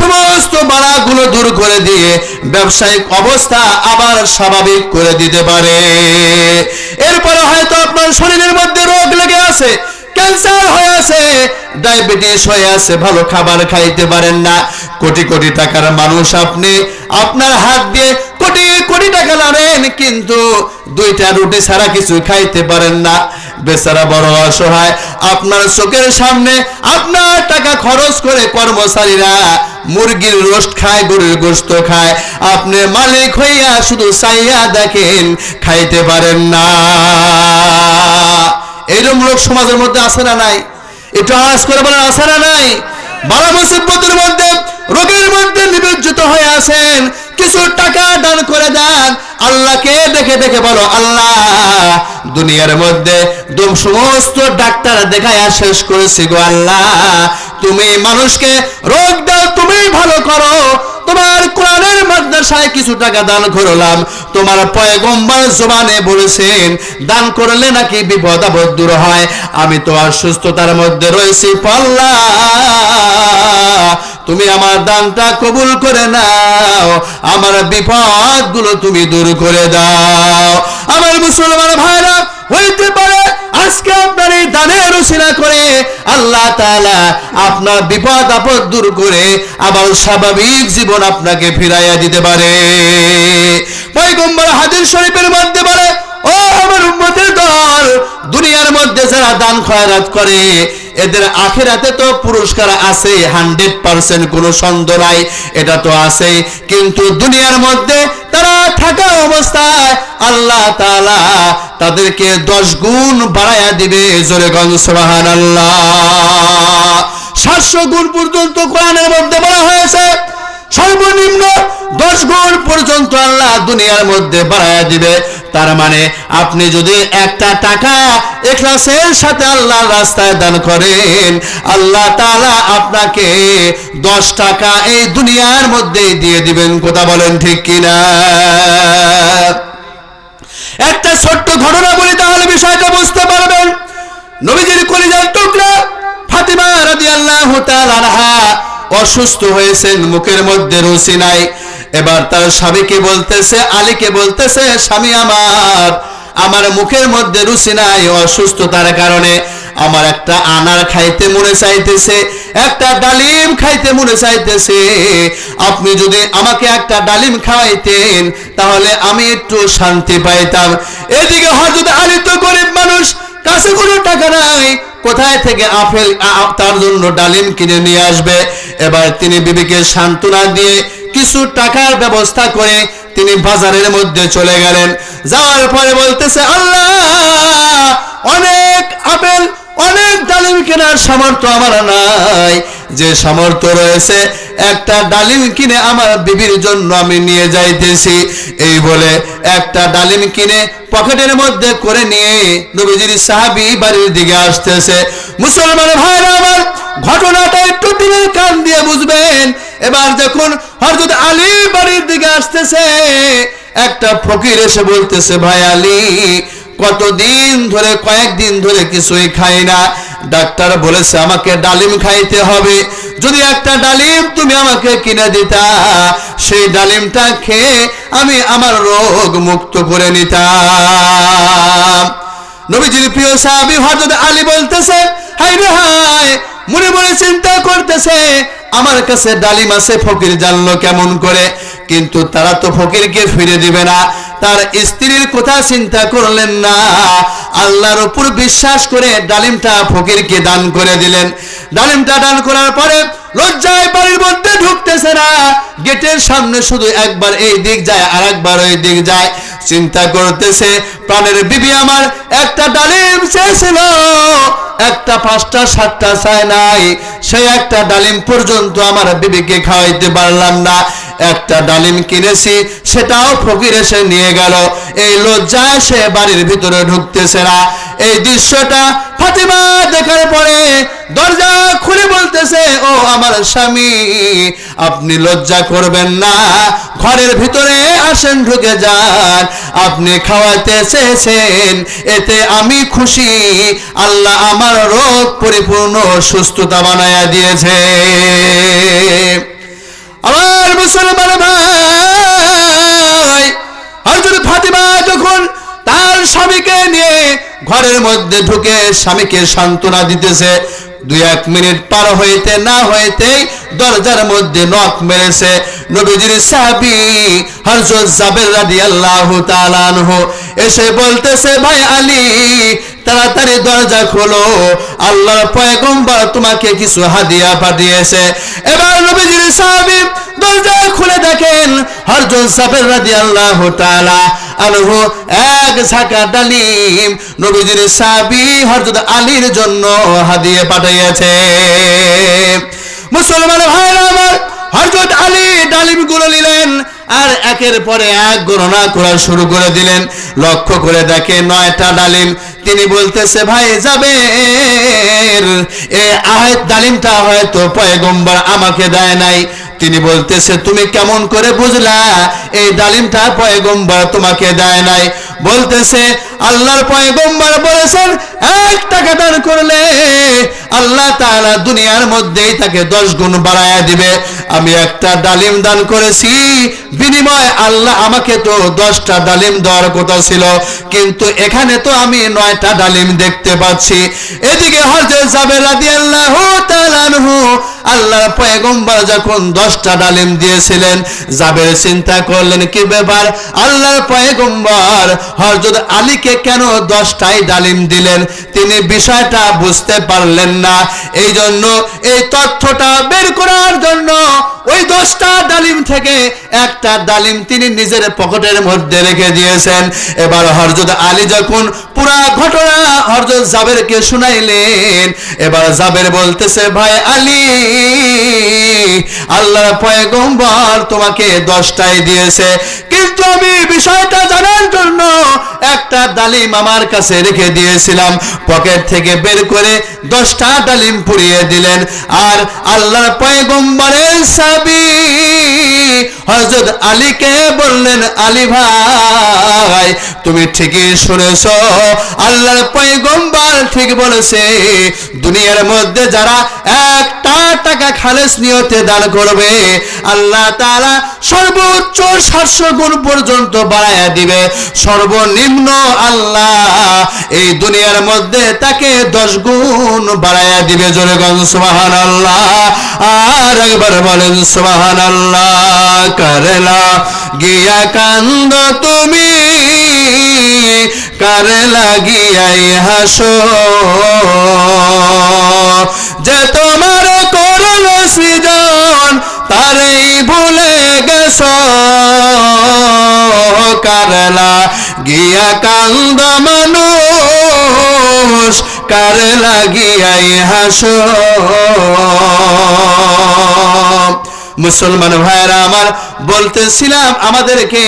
সমস্ত বাধাগুলো দূর করে দিয়ে ব্যবসায়িক অবস্থা আবার স্বাভাবিক করে দিতে পারে। এরপরে হয়তো আপনার শরীরের মধ্যে রোগ লেগে আছে, ক্যান্সার হয়ে আছে, ডায়াবেটিস হয়ে আছে, ভালো খাবার খাইতে পারেন না, কোটি কোটি টাকার মানুষ আপনি, আপনার হাত দিয়ে কোটি কোটি টাকা লাড়েন কিন্তু দুইটা রুটি ছাড়া কিছু খাইতে পারেন না, বেচারা বড় অসহায়। আপনার চোখের সামনে আপনার টাকা খরচ করে কর্মচারীরা মুরগির রোস্ট খায়, গরুর গোশত খায়, আপনি মালিক হইয়া শুধু চাইয়া দেখেন, খাইতে পারেন না। এইরকম লোক সমাজের মধ্যে আছে না নাই? একটু আওয়াজ করে বলেন, আছে না নাই? বালা মুসিবতের মধ্যে, রোগের মধ্যে নিবেদিত হয়ে আছেন, কিছু টাকা দান করে দেন, আল্লাহকে দেখে দেখে বলো, আল্লাহ দুনিয়ার মধ্যে সমস্ত ডাক্তার দেখায়া শেষ করেছি গো আল্লাহ, তুমি মানুষকে রোগ দাও, তুমি ভালো করো, তোমার কোরআনের মাদ্রাসায় কিছু টাকা দান করলাম, তোমার পয়গম্বর জবানে বলেছেন দান করলে নাকি বিপদ আপদ দূর হয়, আমি তো অসুস্থতার মধ্যে রয়েছি, আল্লাহ তুমি আমার দানটা কবুল করে নাও, আমার বিপদ গুলো তুমি দূর করে দাও। আমার মুসলমান ভাইরা, হইতে পারে আজকে আপনার এই দানের উসিলা করে আল্লাহ তাআলা আপনার বিপদ আপদ দূর করে আবার স্বাভাবিক জীবন আপনাকে ফিরাইয়া দিতে পারে। পয়গম্বর হাদিস শরীফের মধ্যে বলে, ও আমার উম্মতের দল, দুনিয়ার মধ্যে যারা দান খয়রাত করে এদের আখিরাতে তো পুরস্কার আছে 100%, কোনো সন্দেহ নাই, এটা তো আছে, কিন্তু দুনিয়ার মধ্যে তারা থাকা অবস্থায় আল্লাহ তাআলা তাদেরকে 10 গুণ বাড়ায়া দিবে। জোরে গণ সুবহানাল্লাহ। 700 গুণ পর্যন্ত কোরআনের মধ্যে বলা হয়েছে, সর্বনিম্ন 10 গুণ পর্যন্ত আল্লাহ দুনিয়ার মধ্যে বাড়ায়া দিবে। তার মানে আপনি যদি একটা টাকা ইখলাসের সাথে আল্লাহর রাস্তায় দান করেন, আল্লাহ তাআলা আপনাকে 10 টাকা এই দুনিয়ার মধ্যে দিয়ে দিবেন। কথা বলেন ঠিক কিনা? একটা ছোট্ট ঘটনা বলি, তাহলে বিষয়টা বুঝতে পারবেন। নবীজির কলিজার টুকরা ফাতিমা রাদিয়াল্লাহু তাআলা আনহা অসুস্থ হয়েছেন, মুখের মধ্যে রুচি নাই। এবার তার স্বামীকে বলতেছে, আলীকে বলতেছে, স্বামী আমার মুখের মধ্যে রুচি নাই, অসুস্থতার কারণে আমার একটা আনার খাইতে মনে চাইতেছে, একটা ডালিম খাইতে মনে চাইতেছে, আপনি যদি আমাকে একটা ডালিম খাওয়াইতেন তাহলে আমি একটু শান্তি পাইতাম। এদিকে হযরত আলী তো গরিব মানুষ, কাছে কোনো টাকা নাই, কোথায় থেকে আপেল তার জন্য ডালিম কিনে নিয়ে আসবে। এবার তিনি বিবিকে সান্ত্বনা দিয়ে কিছু টাকার ব্যবস্থা করে তিনি বাজারের মধ্যে চলে গেলেন। যাওয়ার পরে বলতেছে, আল্লাহ অনেক আপেল, অনেক ডালিম কেনার সামর্থ্য আমার নাই, যে সামর্থ্য রয়েছে একটা ডালিম কিনে আমার বিবির জন্য আমি নিয়ে যাইতেছি। এই বলে একটা ডালিম কিনে পকেটের মধ্যে করে নিয়ে নবীজির সাহাবী বাড়ির দিকে আসতেছে। মুসলমান ভাইরা আমার, ঘটনাটা একটু দিনের কান দিয়ে বুঝবেন। এবার যখন হযরত আলী বাড়ির দিকে আসতেছে, একটা ফকির এসে বলতেছে, ভাই আলী, কতদিন ধরে, কয়েকদিন ধরে কিছুই খাই না, ডাক্তার বলেছে আমাকে ডালিম খাইতে হবে, যদি একটা ডালিম তুমি আমাকে কিনে দিতা, সেই ডালিমটা খেয়ে আমি আমার রোগ মুক্ত করে নিতাম। নবীজির প্রিয় সাহাবী হযরত আলী বলতেছে, হায় রে হায়, মনে মনে চিন্তা করতেছে, আমার কাছে ডালিম আছে, ফকির জানলো কেমন করে? কিন্তু তারা তো ফকিরকে ফিরে দিবে না। তার স্ত্রীর কথা চিন্তা করলেন না, আল্লাহর উপর বিশ্বাস করে ডালিমটা ফকিরকে দান করে দিলেন। ডালিমটা দান করার পরে লজ্জায় বাড়ির মধ্যে ঢুকতেছে না, গেটের সামনে শুধু একবার এই দিক যায় আর একবার ওই দিক যায়, চিন্তা করতেছে, প্রাণের বিবি আমার একটা ডালিম চেয়েছিল, একটা 5টা 7টা চায় নাই, সেই একটা ডালিম পর্যন্ত আমার বিবিকে খাওয়াইতে পারলাম না। একটা ডালিম কিনেছি, সেটাও ফকির এসে নিয়ে গেল। এই লজ্জায় সে বাড়ির ভিতরে ঢুকতেছে না। এই দৃশ্যটা ফাতিমা দেখার পরে দরজা খুলে বলতেছে, ও আমার স্বামী, আপনি লজ্জা করবেন না, ঘরের ভিতরে আসেন, ঢুকে যান। আপনি খাওয়াতে চেয়েছেন, এতে আমি খুশি। আল্লাহ আমার রোগ পরিপূর্ণ সুস্থতা বানায়া দিয়েছে। আমার মুসলমান ভাই, হযরত ফাতিমা যখন তার স্বামীকে নিয়ে ঘরের মধ্যে ঢুকে স্বামীকে সান্ত্বনা দিতেছে, 2-1 মিনিট পার হইতে না হইতেই দরজার মধ্যে নক মেরেছে। নবীজির সাহাবী হযরত জাবের রাদিয়াল্লাহু তাআলা আনহু এসে বলতেছে, ভাই আলী, তাড়াতাড়ি দরজা খোলো, আল্লাহর পয়গম্বর তোমাকে কিছু হাদিয়া পাঠিয়েছে। এবার নবীজির সাহাবী দরজা খুলে দেখেন হযরত জাবের রাদিয়াল্লাহু তাআলা আনহু এক ঝাঁকা ডালিম নবীজির সাহাবী হযরত আলীর জন্য হাদিয়া পাঠিয়েছে। মুসলমান ভাইরা আমার, হযরত আলী ডালিমগুলো নিলেন আর একের পরে এক গণনা করা শুরু করে দিলেন। লক্ষ্য করে দেখে 9টা ডালিম। তিনি বলতেছে, ভাই জাবের, এই ডালিমটা হয়তো পয়গম্বর আমাকে দেয় নাই। তিনি বলতেছে, তুমি কেমন করে বুঝলা এই ডালিমটা পয়গম্বর তোমাকে দেয় নাই? বলতেছে, আল্লাহর পয়গম্বর বলেছেন 1 টাকা দান করলে আল্লাহ তাআলা দুনিয়ার মধ্যেই তাকে 10 গুণ বাড়ায়া দিবে। আমি একটা ডালিম দান করেছি, বিনিময়ে আল্লাহ আমাকে তো 10টা ডালিম দেওয়ার কথা ছিল, কিন্তু এখানে তো আমি 9টা ডালিম দেখতে পাচ্ছি। এদিকে হযরত জাবের রাদিয়াল্লাহু তাআলা আনহু আল্লাহর পয়গম্বর যখন 10টা ডালিম দিয়েছিলেন, জাবের চিন্তা করলেন, কি ব্যাপার, আল্লাহর পয়গম্বর হযরত আলীকে কেন 10টাই ডালিম দিলেন? তিনি বিষয়টা বুঝতে পারলেন না। এই জন্য এই তথ্যটা বের করার জন্য ওই 10টা ডালিম থেকে একটা ডালিম তিনি নিজের পকেটের মধ্যে রেখে দিয়েছেন। এবার হযরত আলী যখন পুরা ঘটনা হযরত জাবেরকে শুনাইলেন, এবার জাবের বলতেছে, ভাই আলী, আল্লাহর পয়গম্বর তোমাকে 10টাই দিয়েছে, কিন্তু আমি বিষয়টা জানার জন্য একটা ডালিম আমার কাছে রেখে দিয়েছিলাম। পকেট থেকে বের করে 10টা ডালিম পুড়িয়ে দিলেন। আর আল্লাহর পয়গম্বরের সাহাবী হযরত আলীকে বললেন, আলী ভাই, তুমি ঠিকই শুনেছো, আল্লাহর পয়গম্বর ঠিক বলেছে, দুনিয়ার মধ্যে যারা 1টা টাকা খালেস নিয়তে দান করবে, আল্লাহ তাআলা সর্বোচ্চ 700 গুণ পর্যন্ত বাড়ায়া দিবে। সর্বনিম্ন আল্লাহ এই দুনিয়ার মধ্যে তাকে 10 গুণ বাড়ায়া দিবে। জোরে বলেন সুবহানাল্লাহ, আর একবার বলেন সুবহানাল্লাহ। করলা গিয়া কান্দ তুমি, কার লাগিয়াই হাসো, যে তোমার করল সৃজন তারেই ভুলে গেছো, কারলা গিয়া কান্দ মানুষ, কার লাগিয়াই হাসো। মুসলমান ভাইরা আমার, বলতেছিলাম আমাদেরকে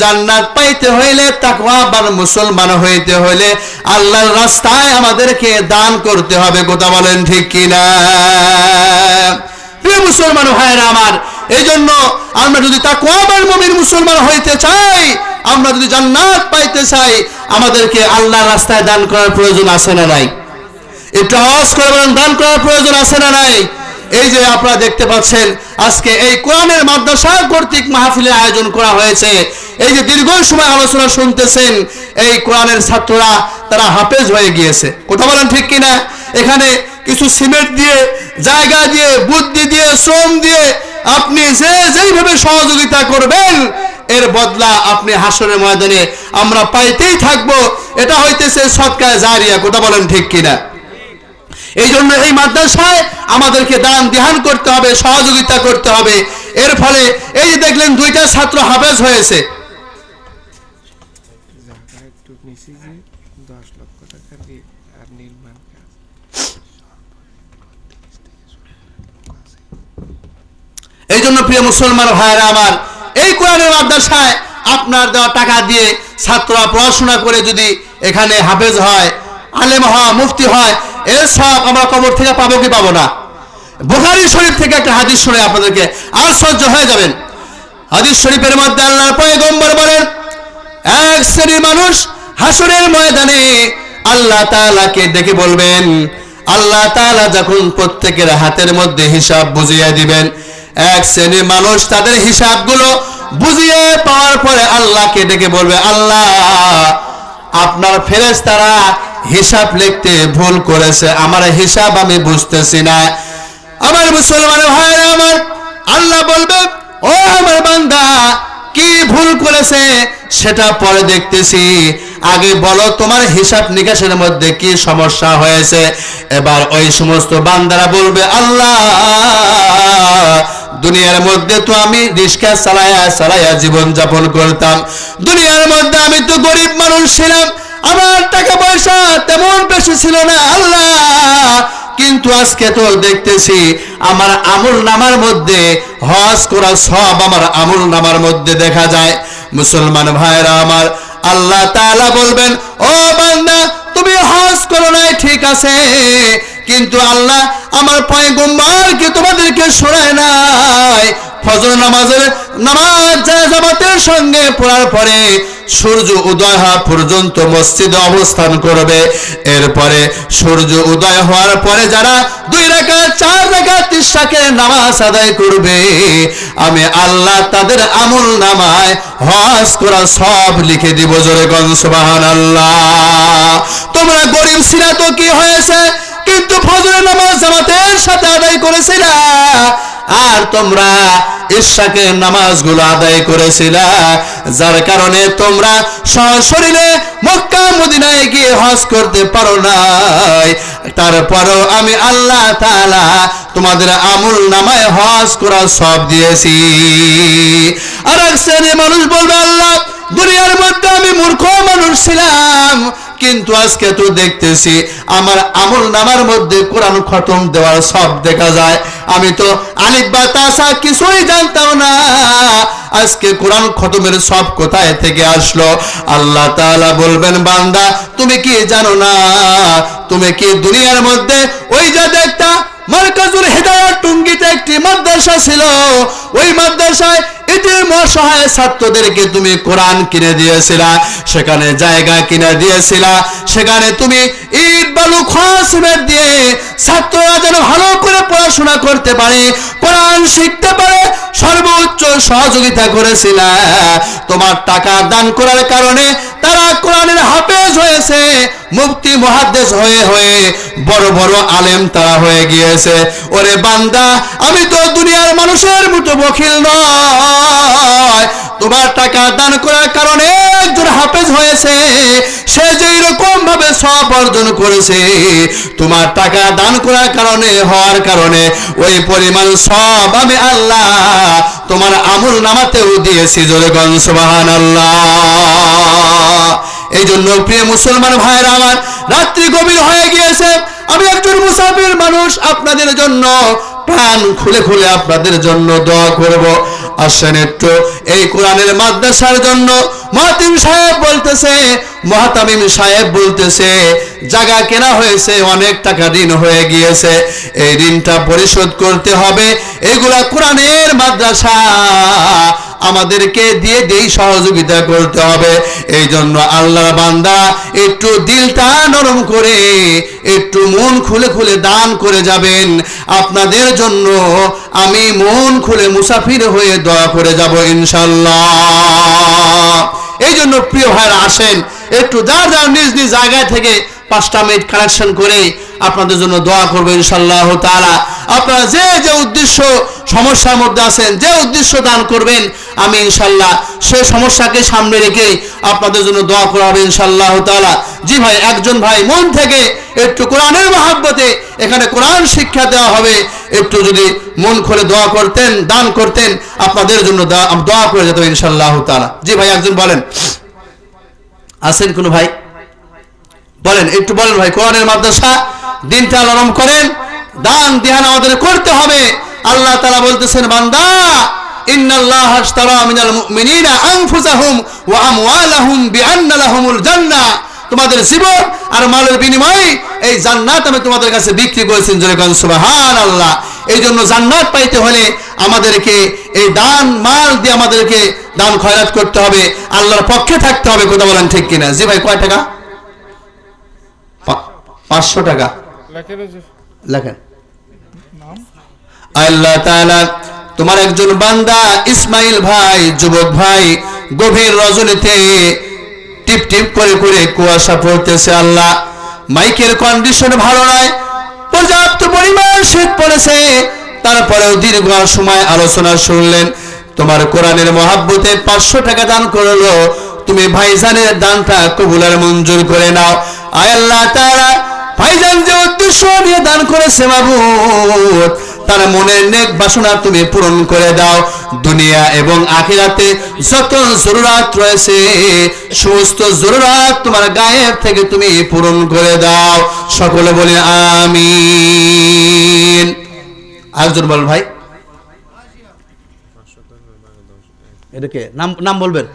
জান্নাত পাইতে হইলে, তাকওয়াবান মুসলমান হইতে হইলে আল্লাহর রাস্তায় আমাদেরকে দান করতে হবে। কথা বলেন ঠিক কিনা? প্রিয় মুসলমান ভাইরা আমার, এই জন্য আমরা যদি তাকওয়াবান মুমিন মুসলমান হইতে চাই, আমরা যদি জান্নাত পাইতে চাই, আমাদেরকে আল্লাহর রাস্তায় দান করার প্রয়োজন আছে না নাই? একটু আওয়াজ করে বলেন, দান করার প্রয়োজন আছে না নাই? এই যে আপনারা দেখতে পাচ্ছেন, আজকে এই কোরআনের মাদ্রাসা কর্তৃক মাহফিলের আয়োজন করা হয়েছে। এই যে দীর্ঘ সময় আলোচনা শুনতেছেন, এই কোরআনের ছাত্ররা তারা হাফেজ হয়ে গিয়েছে। কথা বলেন ঠিক কিনা? এখানে কিছু সিমেন্ট দিয়ে, জায়গা দিয়ে, বুদ্ধি দিয়ে, শ্রম দিয়ে আপনি যেইভাবে সহযোগিতা করবেন, এর বদলা আপনি হাসরের ময়দানে আমরা পাইতেই থাকবো। এটা হইতেছে সদকা জারিয়া। কথা বলেন ঠিক কিনা? এই জন্য এই মাদ্রাসায় আমাদেরকে দান ধ্যান করতে হবে, সহযোগিতা করতে হবে। এর ফলে এই যে দেখলেন 2টা ছাত্র হাফেজ হয়েছে। 10 লক্ষ টাকা দিয়ে আর নির্মাণ কাজ এই জন্য প্রিয় মুসলমান ভাইরা আমার, এই কোরআনের মাদ্রাসায় আপনার দেওয়া টাকা দিয়ে ছাত্ররা পড়াশোনা করে যদি এখানে হাফেজ হয়, আলেম হয়, মুফতি হয়, এর সব আমরা কবর থেকে পাবো কি পাবো না? বুখারী শরীফ থেকে একটা হাদিস শুনে আপনাদেরকে আশ্চর্য হয়ে যাবেন। হাদিস শরীফের মধ্যে আল্লাহর পয়গম্বর বলেন, এক শ্রেণীর মানুষ হাসরের ময়দানে আল্লাহ তাআলাকে ডেকে বলবেন, আল্লাহ তাআলা যখন প্রত্যেকের হাতের মধ্যে হিসাব বুঝিয়ে দিবেন, এক শ্রেণীর মানুষ তাদের হিসাবগুলো বুঝিয়ে পাওয়ার পরে আল্লাহকে ডেকে বলবে, আল্লাহ আপনার ফেরেশতারা হিসাব লিখতে ভুল করেছে, আমার হিসাব আমি বুঝতেছি না। আমার মুসলমান ভাইরা আমার, আল্লাহ বলবে, ও আমার বান্দা কি ভুল করেছে সেটা পরে দেখতেছি, আগে বলো তোমার হিসাব নিকাশের মধ্যে কি সমস্যা হয়েছে। এবার ওই সমস্ত বান্দারা বলবে, আল্লাহ দুনিয়ার মধ্যে তো আমি রিক্সা চালায়া জীবন যাপন করতাম, দুনিয়ার মধ্যে আমি তো গরিব মানুষ ছিলাম, আমার টাকা পয়সা তেমন বেশি ছিল না আল্লাহ, কিন্তু আজকে তো দেখতেছি আমার আমল নামার মধ্যে হজ করা সব আমার আমল নামার মধ্যে দেখা যায়। মুসলমান ভাইরা আমার, আল্লাহ তাআলা বলবেন, ও বান্দা তুমি হজ করো নাই ঠিক আছে, কিন্তু আল্লাহ আমার পয়গম্বরকে তোমাদেরকে শোনায় নাই, ফজর নামাজ জামাতের সঙ্গে পড়ার পরে সূর্য উদয় হওয়া পর্যন্ত মসজিদে অবস্থান করবে, এরপরে সূর্য উদয় হওয়ার পরে যারা 2 রাকাত 4 রাকাত 30 রাকাতের নামাজ আদায় করবে, আমি আল্লাহ তাদের আমল নামায় হজ করা সব লিখে দিব। জোরে বল সুবহানাল্লাহ। তোমরা গরিব ছিলা তো কি হয়েছে, কিন্তু ফজরের নামাজ জামাতের সাথে আদায় করেছিলা, আর তোমরা ইশাকের নামাজগুলো আদায় করেছিলা, যার কারণে তোমরা সশরীরে মক্কা মদিনায় গিয়ে হজ করতে পারো নাই। তারপরও আমি আল্লাহ তাআলা তোমাদের আমল নামায় হজ করা সব দিয়েছি। আর এক শ্রেণীর মানুষ বলবে, আল্লাহ দুনিয়ার মধ্যে আমি মূর্খ মানুষ ছিলাম, কিন্তু আজকে তো দেখতেছি আমার আমল নামার মধ্যে কোরআন খতম দেওয়ার সব দেখা যায়, আমি তো আলিফ বা তাসা কিছুই জানতাম না, আজকে কোরআন খতমের সব কোথায় থেকে আসলো? আল্লাহ তাআলা বলবেন, বান্দা তুমি কি জানো না, তুমি কি দুনিয়ার মধ্যে ওই যে দেখতা মারকাজুল হিদায়াত টুঙ্গিতে একটি মাদ্রাসা ছিল, ওই মাদ্রাসায় এতিম অসহায় ছাত্রদেরকে তুমি কোরআন কিনে দিয়েছিলা, সেখানে জায়গা কিনে দিয়েছিলা, সেখানে তুমি ইট বালু খোয়া সিমেন্ট দিয়ে ছাত্ররা যেন ভালো করে পড়াশোনা করতে পারে, কোরআন শিখতে পারে, সর্বোচ্চ সহযোগিতা করেছিলা। তোমার টাকা দান করার কারণে তারা কোরআনের হাফেজ হয়েছে, মুফতি মুহাদ্দিস হয়ে হয়ে বড় বড় আলেম তারা হয়ে গিয়েছে। ওরে বান্দা, আমি তো দুনিয়ার মানুষের মতো বখিল নয়, তোমার টাকা দান করার কারণে একজন হাফেজ হয়েছে, সে যেই রকম ভাবে সব অর্জন করেছে, তোমার টাকা দান করার কারণে হওয়ার কারণে ওই পরিমাণ সব আমি আল্লাহ তোমার আমল নামাতেও দিয়েছি। জোরে বল সুবহানাল্লাহ। এই জন্য প্রিয় মুসলমান ভাইরা আমার, রাত্রি গভীর হয়ে গিয়েছে, আমি একজন মুসাফির মানুষ, আপনাদের জন্য প্রাণ খুলে খুলে আপনাদের জন্য দোয়া করব। আসেন একটু এই কোরআনের মাদ্রাসার জন্য মুহাতিম সাহেব বলতেছে জায়গা কেনা হয়েছে, অনেক টাকা ঋণ হয়ে গিয়েছে, এই ঋণটা পরিশোধ করতে হবে, এগুলা কোরআনের মাদ্রাসা আমাদেরকে দিয়ে সহযোগিতা করতে হবে। এই জন্য আল্লাহর বান্দা একটু দিলটা নরম করে একটু মন খুলে খুলে দান করে যাবেন, আপনাদের জন্য আমি মন খুলে মুসাফির হয়ে দোয়া করে যাব ইনশাআল্লাহ। এই জন্য প্রিয় ভাইরা, আসেন একটু যার যার নিজ নিজ জায়গা থেকে 5টা মিনিট কালেকশন করে আপনাদের জন্য দোয়া করবো ইনশাআল্লাহ তাআলা। আপনারা যে যে উদ্দেশ্য সমস্যার মধ্যে আছেন, যে উদ্দেশ্য দান করবেন, আমি ইনশাআল্লাহ সেই সমস্যাকে সামনে রেখে আপনাদের জন্য দোয়া করা হবে ইনশাআল্লাহ তাআলা। জি ভাই, একজন ভাই মন থেকে একটু কোরআনের মহব্বতে এখানে কোরআন শিক্ষা দেওয়া হবে, একটু যদি মন খুলে দোয়া করতেন, দান করতেন, আপনাদের জন্য দোয়া করে যেত ইনশাআল্লাহ তাআলা। জি ভাই, একজন বলেন, আছেন কোন ভাই? বলেন, একটু বলেন ভাই। কোরআনের মাদ্রাসা, দিনটা নরম করেন, দান ধ্যান আমাদের করতে হবে। আল্লাহ তাআলা বলতেছেন, বান্দা ইন্নাল্লাহা আশতারা মিনাল মুমিনিনা আনফুসাহুম ওয়া আমওয়ালাহুম বিআন্না লাহুমুল জান্নাহ, তোমাদের জীবন আর মালের বিনিময়ে এই জান্নাত আমি তোমাদের কাছে বিক্রি করেছি। জোরে বলেন সুবহানাল্লাহ। এই জন্য জান্নাত পাইতে হলে আমাদেরকে এই দান মাল দিয়ে আমাদেরকে দান খয়রাত করতে হবে, আল্লাহর পক্ষে থাকতে হবে। কথা বলেন ঠিক কিনা? জি ভাই, কয় টাকা? 500 টাকা লেখেন। আল্লাহ তাআলা তোমার একজন বান্দা ইসমাইল ভাই, যুবক ভাই, গভীর রজনীতে টিপ টিপ করে করে কুয়াশা পড়তেছে। আল্লাহ মাইকের কন্ডিশন ভালো নয়, পর্যাপ্ত পরিমাণ শীত পড়েছে, তারপরেও দীর্ঘ সময় আলোচনা শুনলেন। তোমার কোরআনের মহাব্বতে 500 টাকা দান করলো, তুমি ভাইজানের দানটা কবুল আর মঞ্জুর করে নাও। আয় আল্লাহ তাআলা ভাইজান যে উদ্দেশ্য নিয়ে দান করেছে মাবুদ, তার মনের নেক বাসনা তুমি পূরণ করে দাও। দুনিয়া এবং আখিরাতে যত জরুরত রয়েছে সমস্ত জরুরত তোমার গায়েব থেকে তুমি পূরণ করে দাও। সকলে বলে আমিন। আরেকজন বল ভাই, এটাকে নাম নাম বলবেন।